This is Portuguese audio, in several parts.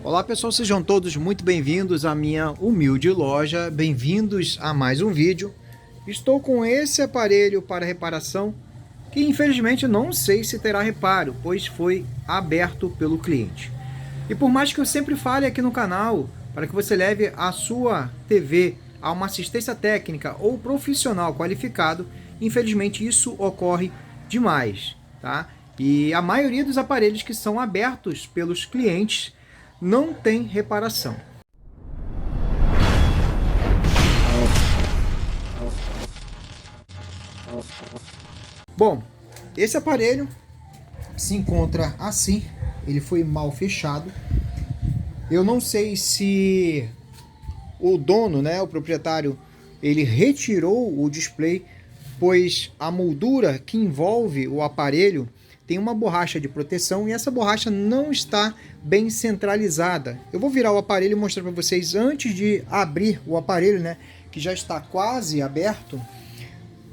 Olá pessoal, sejam todos muito bem-vindos à minha humilde loja, bem-vindos a mais um vídeo. Estou com esse aparelho para reparação que infelizmente não sei se terá reparo, pois foi aberto pelo cliente. E por mais que eu sempre fale aqui no canal, para que você leve a sua TV a uma assistência técnica ou profissional qualificado, infelizmente isso ocorre demais, tá? E a maioria dos aparelhos que são abertos pelos clientes não tem reparação. Bom, esse aparelho se encontra assim, ele foi mal fechado. Eu não sei se o dono, o proprietário, ele retirou o display, pois a moldura que envolve o aparelho tem uma borracha de proteção e essa borracha não está bem centralizada. Eu vou virar o aparelho e mostrar para vocês antes de abrir o aparelho, que já está quase aberto,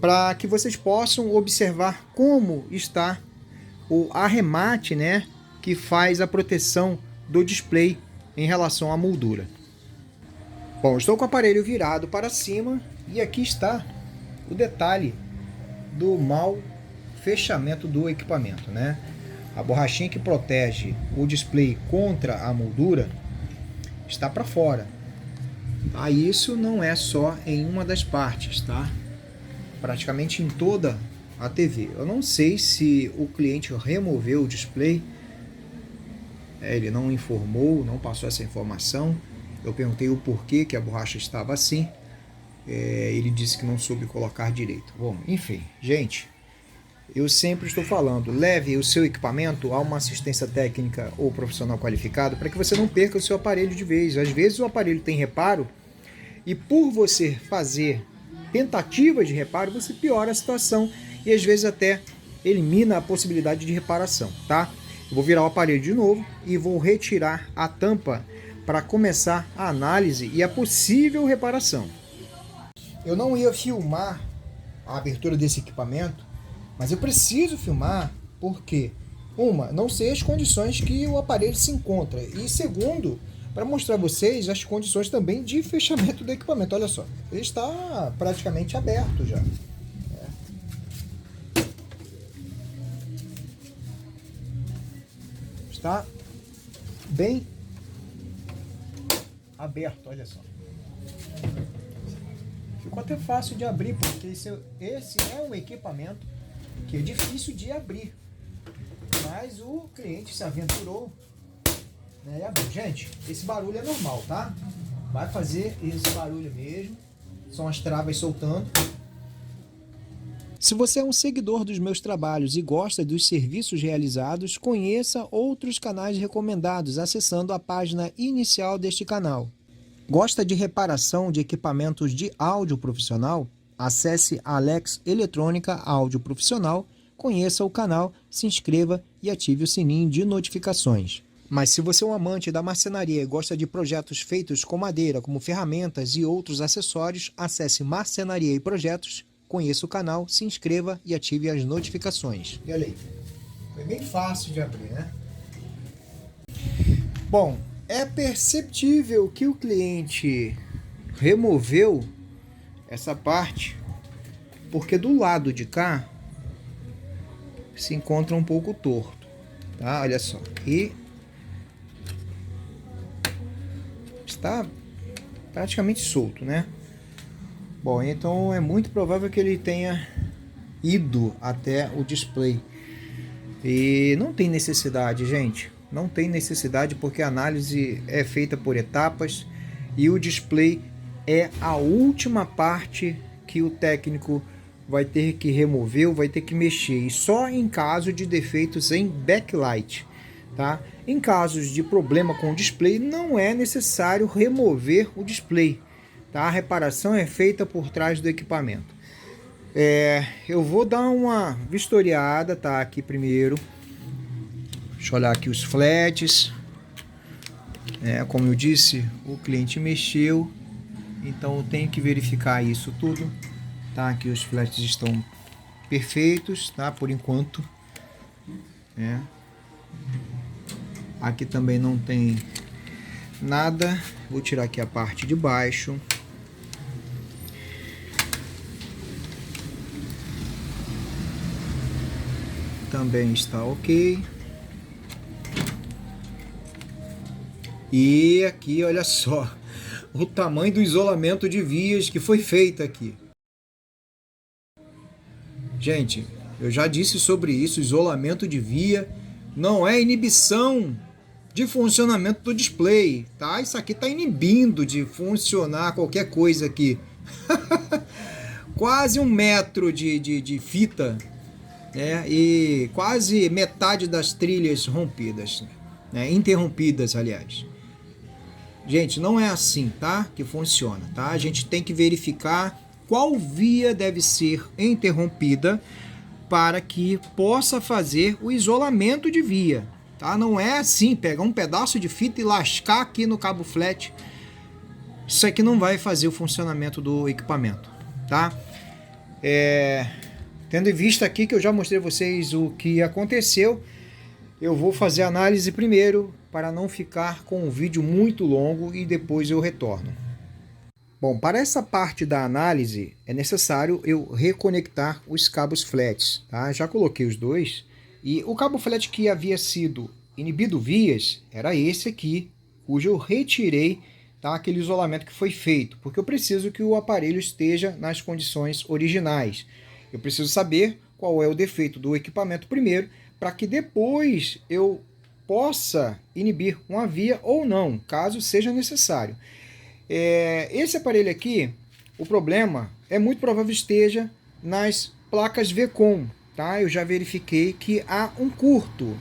para que vocês possam observar como está o arremate, que faz a proteção do display em relação à moldura. Bom, estou com o aparelho virado para cima e aqui está o detalhe do mau fechamento do equipamento, A borrachinha que protege o display contra a moldura está para fora. Isso não é só em uma das partes, tá? Praticamente em toda a TV. Eu não sei se o cliente removeu o display, ele não informou, não passou essa informação. Eu perguntei o porquê que a borracha estava assim, ele disse que não soube colocar direito. Bom, enfim, gente, eu sempre estou falando, leve o seu equipamento a uma assistência técnica ou profissional qualificado para que você não perca o seu aparelho de vez. Às vezes o aparelho tem reparo e por você fazer tentativas de reparo, você piora a situação e às vezes até elimina a possibilidade de reparação, tá? Eu vou virar o aparelho de novo e vou retirar a tampa para começar a análise e a possível reparação. Eu não ia filmar a abertura desse equipamento, mas eu preciso filmar porque, não sei as condições que o aparelho se encontra e segundo, para mostrar a vocês as condições também de fechamento do equipamento. Olha só, ele está praticamente aberto já. Está bem aberto, olha só. Ficou até fácil de abrir, porque esse é um equipamento que é difícil de abrir. Mas o cliente se aventurou, e abriu. Gente, esse barulho é normal, tá? Vai fazer esse barulho mesmo. São as travas soltando. Se você é um seguidor dos meus trabalhos e gosta dos serviços realizados, conheça outros canais recomendados acessando a página inicial deste canal. Gosta de reparação de equipamentos de áudio profissional? Acesse Alex Eletrônica Áudio Profissional, conheça o canal, se inscreva e ative o sininho de notificações. Mas se você é um amante da marcenaria e gosta de projetos feitos com madeira, como ferramentas e outros acessórios, acesse Marcenaria e Projetos, conheça o canal, se inscreva e ative as notificações. E olha aí, foi bem fácil de abrir, Bom, é perceptível que o cliente removeu essa parte, porque do lado de cá se encontra um pouco torto, tá? Olha só, e está praticamente solto, Bom, então é muito provável que ele tenha ido até o display. E não tem necessidade, gente. Não tem necessidade porque a análise é feita por etapas e o display é a última parte que o técnico vai ter que remover ou vai ter que mexer. E só em caso de defeitos em backlight, tá? Em casos de problema com o display, não é necessário remover o display, tá? A reparação é feita por trás do equipamento. Eu vou dar uma vistoriada, tá? Aqui primeiro. Deixa eu olhar aqui os flats. Como eu disse, o cliente mexeu, então eu tenho que verificar isso tudo, tá? Aqui os flats estão perfeitos, tá? Por enquanto. Aqui também não tem nada. Vou tirar aqui a parte de baixo. Também está ok. E aqui, olha só, o tamanho do isolamento de vias que foi feito aqui. Gente, eu já disse sobre isso, isolamento de via não é inibição de funcionamento do display, tá? Isso aqui está inibindo de funcionar qualquer coisa aqui. Quase 1 metro de fita, né? E quase metade das trilhas rompidas, né? Interrompidas, aliás. Gente, não é assim, tá? Que funciona, tá? A gente tem que verificar qual via deve ser interrompida para que possa fazer o isolamento de via, tá? Não é assim, pegar um pedaço de fita e lascar aqui no cabo flat. Isso aqui não vai fazer o funcionamento do equipamento, tá? Tendo em vista aqui que eu já mostrei a vocês o que aconteceu, eu vou fazer a análise primeiro para não ficar com um vídeo muito longo e depois eu retorno. Bom, para essa parte da análise é necessário eu reconectar os cabos flats, tá? Já coloquei os dois e o cabo flat que havia sido inibido vias era esse aqui, cujo eu retirei, tá? Aquele isolamento que foi feito, porque eu preciso que o aparelho esteja nas condições originais. Eu preciso saber qual é o defeito do equipamento primeiro, para que depois eu possa inibir uma via ou não, caso seja necessário. Esse aparelho aqui, o problema é muito provável esteja nas placas VCOM, tá? Eu já verifiquei que há um curto.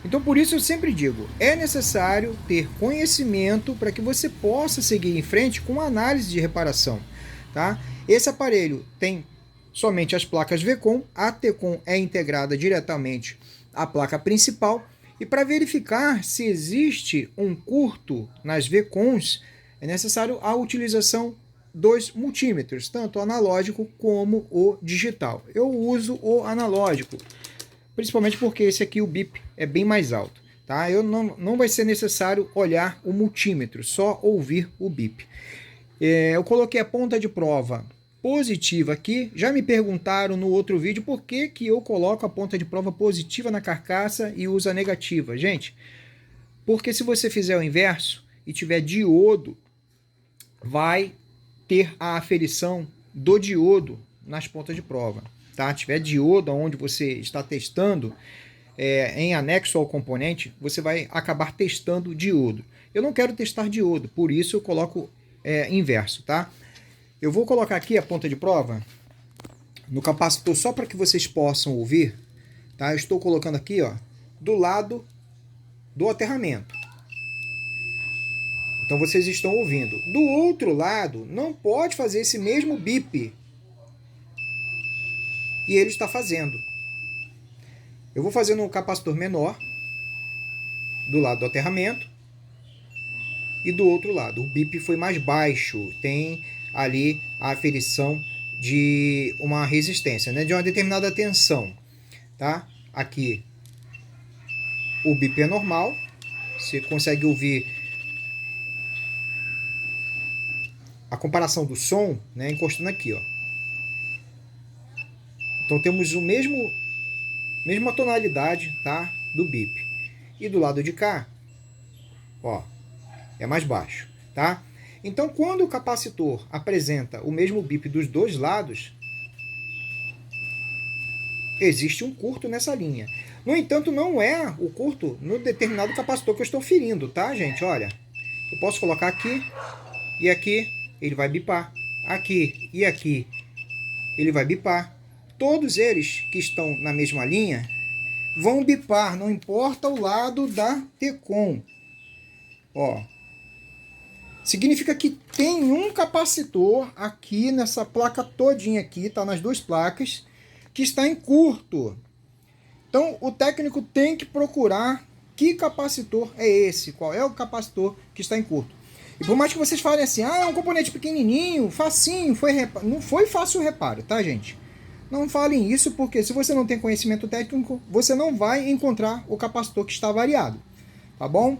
Então por isso eu sempre digo, é necessário ter conhecimento para que você possa seguir em frente com a análise de reparação, tá? Esse aparelho tem somente as placas VCOM, a TCOM é integrada diretamente à placa principal, e para verificar se existe um curto nas VCOMs, é necessário a utilização dos multímetros, tanto o analógico como o digital. Eu uso o analógico, principalmente porque esse aqui, o bip, é bem mais alto, tá? Não vai ser necessário olhar o multímetro, só ouvir o bip. Eu coloquei a ponta de prova positiva aqui. Já me perguntaram no outro vídeo por que eu coloco a ponta de prova positiva na carcaça e uso a negativa. Gente, porque se você fizer o inverso e tiver diodo, vai ter a aferição do diodo nas pontas de prova, tá? Tiver diodo onde você está testando, em anexo ao componente, você vai acabar testando diodo. Eu não quero testar diodo, por isso eu coloco inverso, tá? Eu vou colocar aqui a ponta de prova no capacitor só para que vocês possam ouvir, tá? Eu estou colocando aqui, ó, do lado do aterramento. Então vocês estão ouvindo. Do outro lado, não pode fazer esse mesmo bip. E ele está fazendo. Eu vou fazer no capacitor menor, do lado do aterramento, e do outro lado. O bip foi mais baixo, tem ali a aferição de uma resistência, né? De uma determinada tensão, tá? Aqui o bip é normal, você consegue ouvir a comparação do som, né? Encostando aqui, ó. Então temos o mesma tonalidade, tá? Do bip. E do lado de cá, ó, é mais baixo, tá? Então, quando o capacitor apresenta o mesmo bip dos dois lados, existe um curto nessa linha. No entanto, não é o curto no determinado capacitor que eu estou ferindo, tá, gente? Olha, eu posso colocar aqui e aqui, ele vai bipar. Aqui e aqui, ele vai bipar. Todos eles que estão na mesma linha vão bipar, não importa o lado da TCOM. Ó. Significa que tem um capacitor aqui nessa placa todinha aqui, tá nas duas placas, que está em curto. Então o técnico tem que procurar que capacitor é esse, qual é o capacitor que está em curto. E por mais que vocês falem assim, é um componente pequenininho, facinho, não foi fácil o reparo, tá, gente? Não falem isso, porque se você não tem conhecimento técnico, você não vai encontrar o capacitor que está variado, tá bom?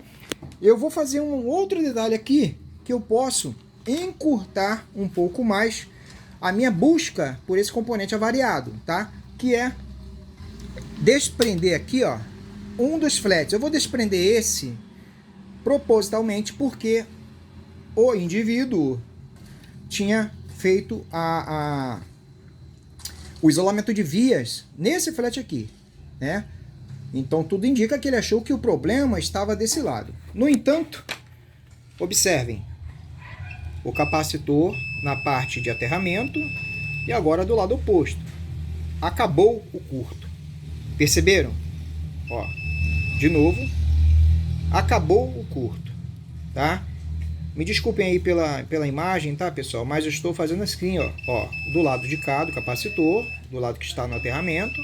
Eu vou fazer um outro detalhe aqui, que eu posso encurtar um pouco mais a minha busca por esse componente avariado, tá? Que é desprender aqui, ó, um dos flats. Eu vou desprender esse propositalmente porque o indivíduo tinha feito o isolamento de vias nesse flat aqui, né? Então tudo indica que ele achou que o problema estava desse lado. No entanto, observem o capacitor na parte de aterramento e agora do lado oposto. Acabou o curto. Perceberam? Ó, de novo, acabou o curto, tá? Me desculpem aí pela imagem, tá, pessoal? Mas eu estou fazendo assim, ó, do lado de cá do capacitor, do lado que está no aterramento,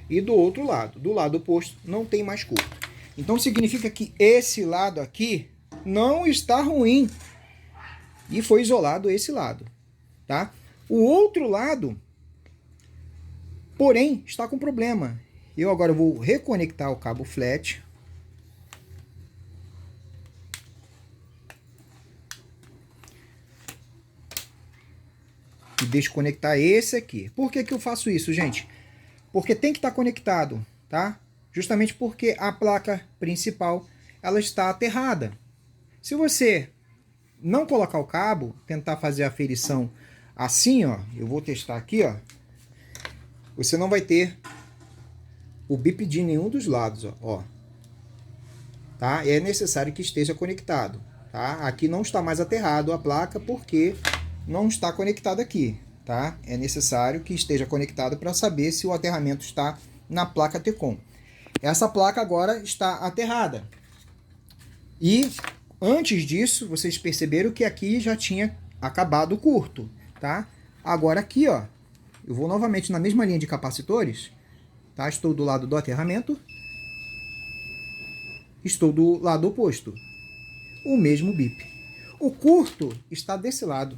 e do outro lado, do lado oposto, não tem mais curto. Então significa que esse lado aqui não está ruim. E foi isolado esse lado, tá? O outro lado, porém, está com problema. Eu agora vou reconectar o cabo flat. E desconectar esse aqui. Por que que eu faço isso, gente? Porque tem que estar conectado, tá? Justamente porque a placa principal, ela está aterrada. Se você não colocar o cabo, tentar fazer a aferição assim, ó, eu vou testar aqui, ó, você não vai ter o bip de nenhum dos lados, ó. Tá? É necessário que esteja conectado, tá? Aqui não está mais aterrado a placa porque não está conectado aqui, tá? É necessário que esteja conectado para saber se o aterramento está na placa Tecon. Essa placa agora está aterrada. E antes disso, vocês perceberam que aqui já tinha acabado o curto, tá? Agora aqui, ó, eu vou novamente na mesma linha de capacitores, tá? Estou do lado do aterramento, estou do lado oposto, o mesmo bip. O curto está desse lado,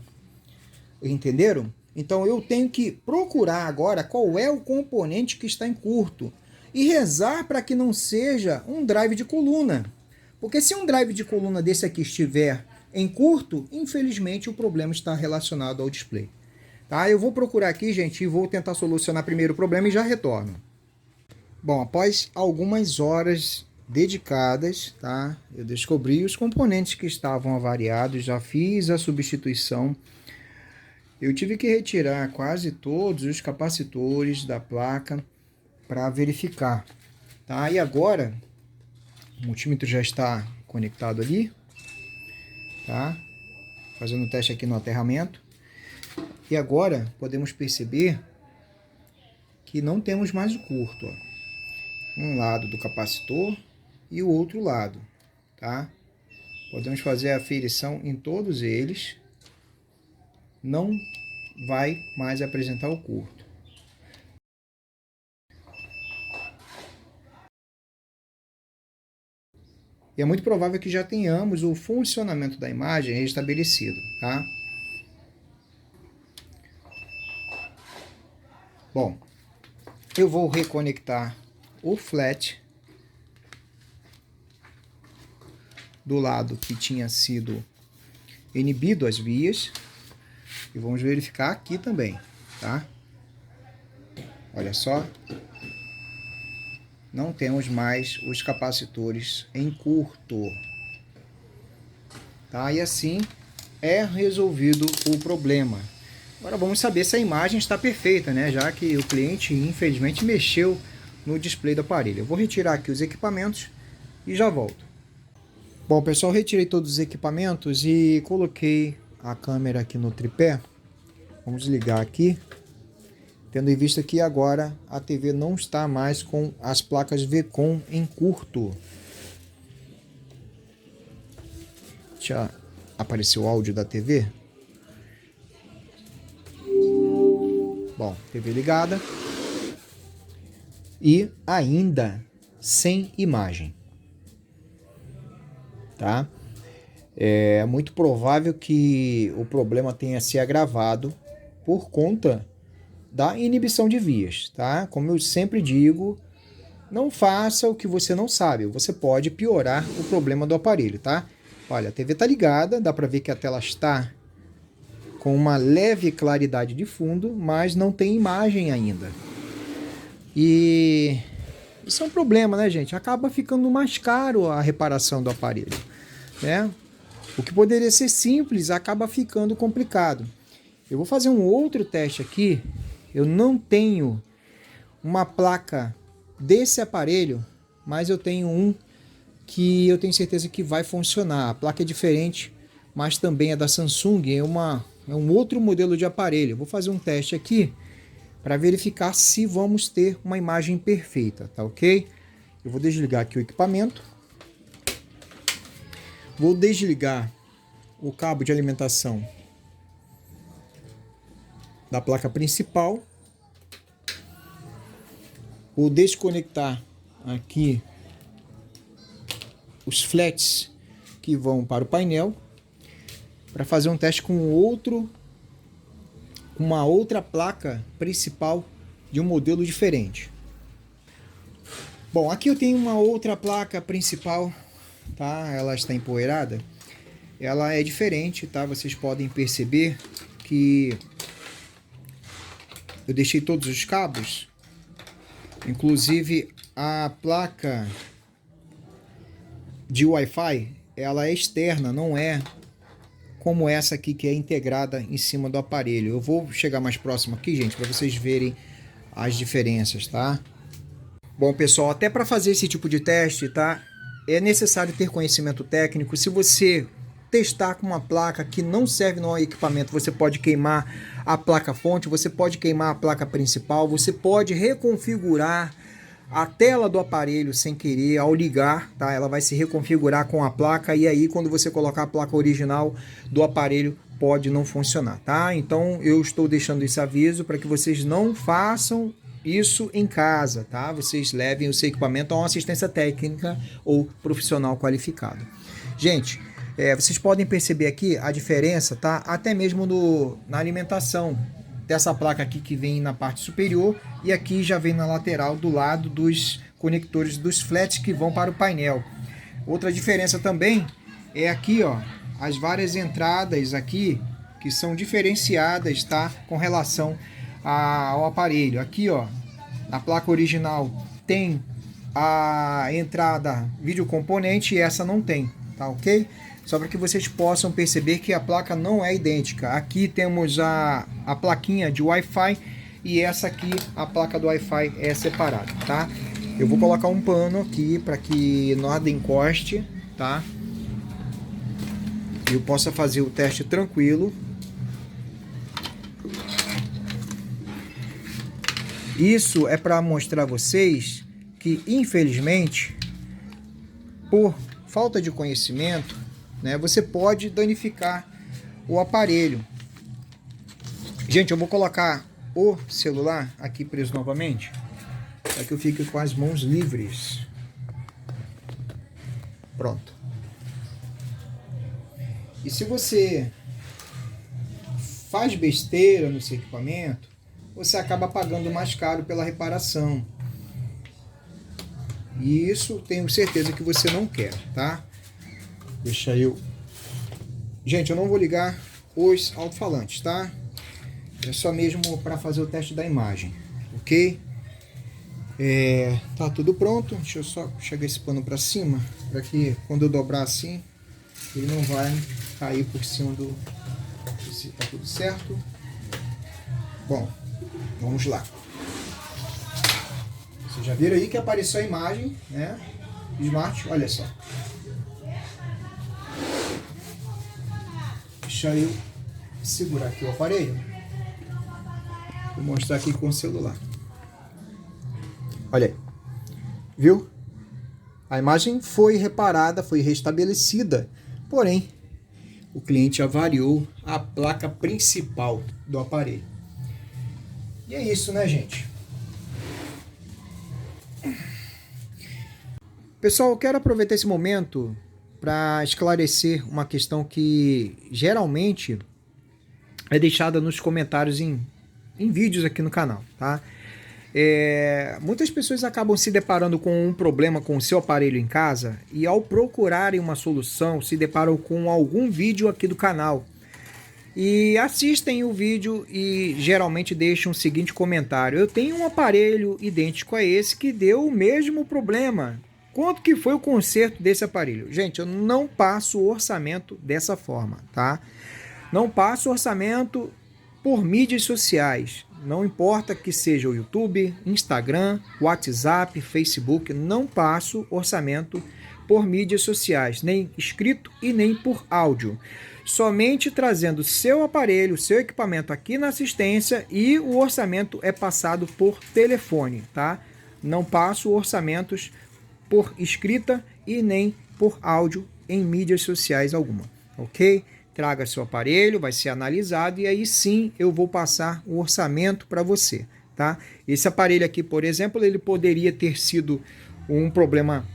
entenderam? Então eu tenho que procurar agora qual é o componente que está em curto e rezar para que não seja um drive de coluna. Porque se um drive de coluna desse aqui estiver em curto, infelizmente o problema está relacionado ao display. Tá? Eu vou procurar aqui, gente, e vou tentar solucionar primeiro o problema e já retorno. Bom, após algumas horas dedicadas, tá? Eu descobri os componentes que estavam avariados, já fiz a substituição. Eu tive que retirar quase todos os capacitores da placa para verificar, tá? E agora o multímetro já está conectado ali, tá? Fazendo o teste aqui no aterramento. E agora podemos perceber que não temos mais o curto, ó. Um lado do capacitor e o outro lado, tá? Podemos fazer a aferição em todos eles. Não vai mais apresentar o curto. E é muito provável que já tenhamos o funcionamento da imagem restabelecido, tá? Bom, eu vou reconectar o flat do lado que tinha sido inibido as vias e vamos verificar aqui também, tá? Olha só, não temos mais os capacitores em curto, tá? E assim é resolvido o problema. Agora vamos saber se a imagem está perfeita, né? Já que o cliente infelizmente mexeu no display do aparelho. Eu vou retirar aqui os equipamentos e já volto. Bom, pessoal, retirei todos os equipamentos e coloquei a câmera aqui no tripé. Vamos ligar aqui, tendo em vista que agora a TV não está mais com as placas Vcon em curto. Já apareceu o áudio da TV. Bom, TV ligada e ainda sem imagem, tá? É muito provável que o problema tenha se agravado por conta da inibição de vias, tá? Como eu sempre digo, não faça o que você não sabe. Você pode piorar o problema do aparelho, tá? Olha, a TV está ligada, dá para ver que a tela está com uma leve claridade de fundo, mas não tem imagem ainda. E isso é um problema, né, gente? Acaba ficando mais caro a reparação do aparelho, né? O que poderia ser simples acaba ficando complicado. Eu vou fazer um outro teste aqui. Eu não tenho uma placa desse aparelho, mas eu tenho um que eu tenho certeza que vai funcionar. A placa é diferente, mas também é da Samsung, é um outro modelo de aparelho. Eu vou fazer um teste aqui para verificar se vamos ter uma imagem perfeita, tá ok? Eu vou desligar aqui o equipamento. Vou desligar o cabo de alimentação da placa principal. Vou desconectar aqui os flats que vão para o painel para fazer um teste com uma outra placa principal de um modelo diferente. Bom, aqui eu tenho uma outra placa principal, tá? Ela está empoeirada. Ela é diferente, tá? Vocês podem perceber que eu deixei todos os cabos, inclusive a placa de Wi-Fi, ela é externa, não é como essa aqui que é integrada em cima do aparelho. Eu vou chegar mais próximo aqui, gente, para vocês verem as diferenças, tá? Bom, pessoal, até para fazer esse tipo de teste, tá? É necessário ter conhecimento técnico. Se você testar com uma placa que não serve no equipamento, você pode queimar a placa fonte, você pode queimar a placa principal, você pode reconfigurar a tela do aparelho sem querer ao ligar, tá? Ela vai se reconfigurar com a placa e aí quando você colocar a placa original do aparelho pode não funcionar, tá? Então eu estou deixando esse aviso para que vocês não façam isso em casa, tá? Vocês levem o seu equipamento a uma assistência técnica ou profissional qualificado. Gente, vocês podem perceber aqui a diferença, tá? Até mesmo na alimentação dessa placa aqui que vem na parte superior e aqui já vem na lateral do lado dos conectores dos flats que vão para o painel. Outra diferença também é aqui, ó, as várias entradas aqui que são diferenciadas, tá? Com relação ao aparelho. Aqui, ó, na placa original tem a entrada vídeo componente e essa não tem, tá ok? Só para que vocês possam perceber que a placa não é idêntica. Aqui temos a plaquinha de Wi-Fi e essa aqui, a placa do Wi-Fi é separada, tá? Eu vou colocar um pano aqui para que nada encoste, tá? Eu possa fazer o teste tranquilo. Isso é para mostrar a vocês que, infelizmente, por falta de conhecimento, né, você pode danificar o aparelho. Gente, eu vou colocar o celular aqui preso novamente, para que eu fique com as mãos livres. Pronto. E se você faz besteira no seu equipamento, você acaba pagando mais caro pela reparação. E isso tenho certeza que você não quer, tá? Deixa eu... Gente, eu não vou ligar os alto-falantes, tá? É só mesmo para fazer o teste da imagem, ok? Tá tudo pronto. Deixa eu só chegar esse pano para cima, para que quando eu dobrar assim, ele não vai cair por cima do... Se tá tudo certo. Bom, vamos lá. Vocês já viram aí que apareceu a imagem, né? Smart, olha só. Deixa eu segurar aqui o aparelho. Vou mostrar aqui com o celular. Olha aí. Viu? A imagem foi reparada, foi restabelecida. Porém, o cliente avariou a placa principal do aparelho. E é isso, né, gente? Pessoal, eu quero aproveitar esse momento para esclarecer uma questão que geralmente é deixada nos comentários em vídeos aqui no canal, tá? Muitas pessoas acabam se deparando com um problema com o seu aparelho em casa e ao procurarem uma solução se deparam com algum vídeo aqui do canal e assistem o vídeo e geralmente deixam o seguinte comentário: eu tenho um aparelho idêntico a esse que deu o mesmo problema. Quanto que foi o conserto desse aparelho? Gente, eu não passo o orçamento dessa forma, tá? Não passo orçamento por mídias sociais. Não importa que seja o YouTube, Instagram, WhatsApp, Facebook, não passo orçamento por mídias sociais, nem escrito e nem por áudio. Somente trazendo seu aparelho, seu equipamento aqui na assistência e o orçamento é passado por telefone, tá? Não passo orçamentos por escrita e nem por áudio em mídias sociais alguma, ok? Traga seu aparelho, vai ser analisado e aí sim eu vou passar o orçamento para você, tá? Esse aparelho aqui, por exemplo, ele poderia ter sido um problema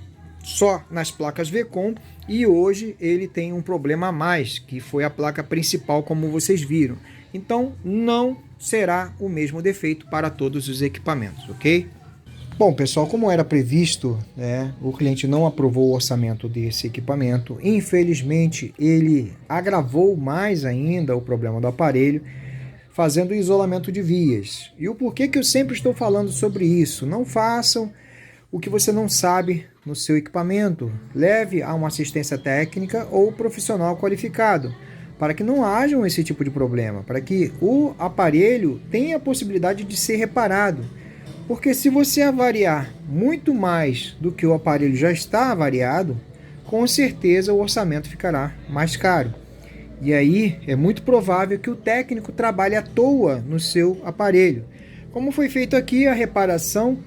só nas placas Vcon e hoje ele tem um problema a mais, que foi a placa principal, como vocês viram. Então não será o mesmo defeito para todos os equipamentos, ok? Bom, pessoal, como era previsto, o cliente não aprovou o orçamento desse equipamento. Infelizmente, ele agravou mais ainda o problema do aparelho, fazendo o isolamento de vias. E o porquê que eu sempre estou falando sobre isso? Não façam o que você não sabe no seu equipamento. Leve a uma assistência técnica ou profissional qualificado, para que não haja esse tipo de problema, para que o aparelho tenha a possibilidade de ser reparado. Porque se você avariar muito mais do que o aparelho já está avariado, com certeza o orçamento ficará mais caro. E aí é muito provável que o técnico trabalhe à toa no seu aparelho. Como foi feito aqui a reparação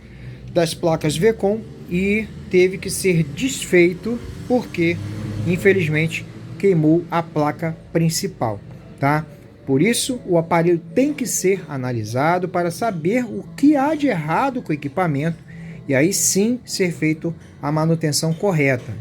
das placas Vcon e teve que ser desfeito porque, infelizmente, queimou a placa principal, tá? Por isso, o aparelho tem que ser analisado para saber o que há de errado com o equipamento e aí sim ser feito a manutenção correta.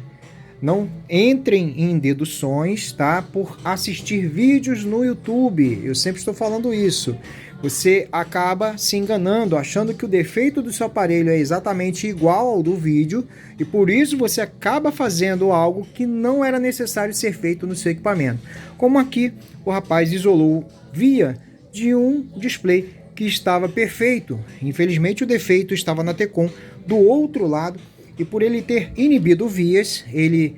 Não entrem em deduções, tá? Por assistir vídeos no YouTube. Eu sempre estou falando isso. Você acaba se enganando, achando que o defeito do seu aparelho é exatamente igual ao do vídeo e por isso você acaba fazendo algo que não era necessário ser feito no seu equipamento. Como aqui, o rapaz isolou via de um display que estava perfeito. Infelizmente, o defeito estava na Tecon do outro lado e por ele ter inibido vias, ele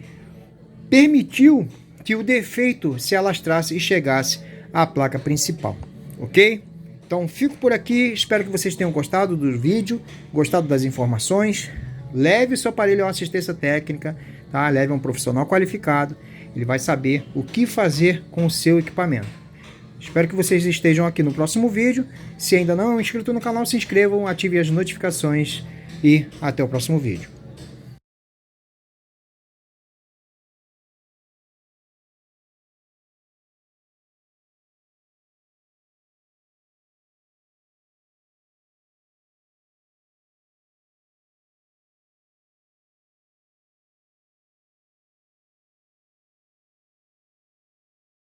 permitiu que o defeito se alastrasse e chegasse à placa principal, ok? Então fico por aqui, espero que vocês tenham gostado do vídeo, gostado das informações. Leve o seu aparelho a uma assistência técnica, tá? Leve a um profissional qualificado, ele vai saber o que fazer com o seu equipamento. Espero que vocês estejam aqui no próximo vídeo. Se ainda não é inscrito no canal, se inscrevam, ativem as notificações e até o próximo vídeo.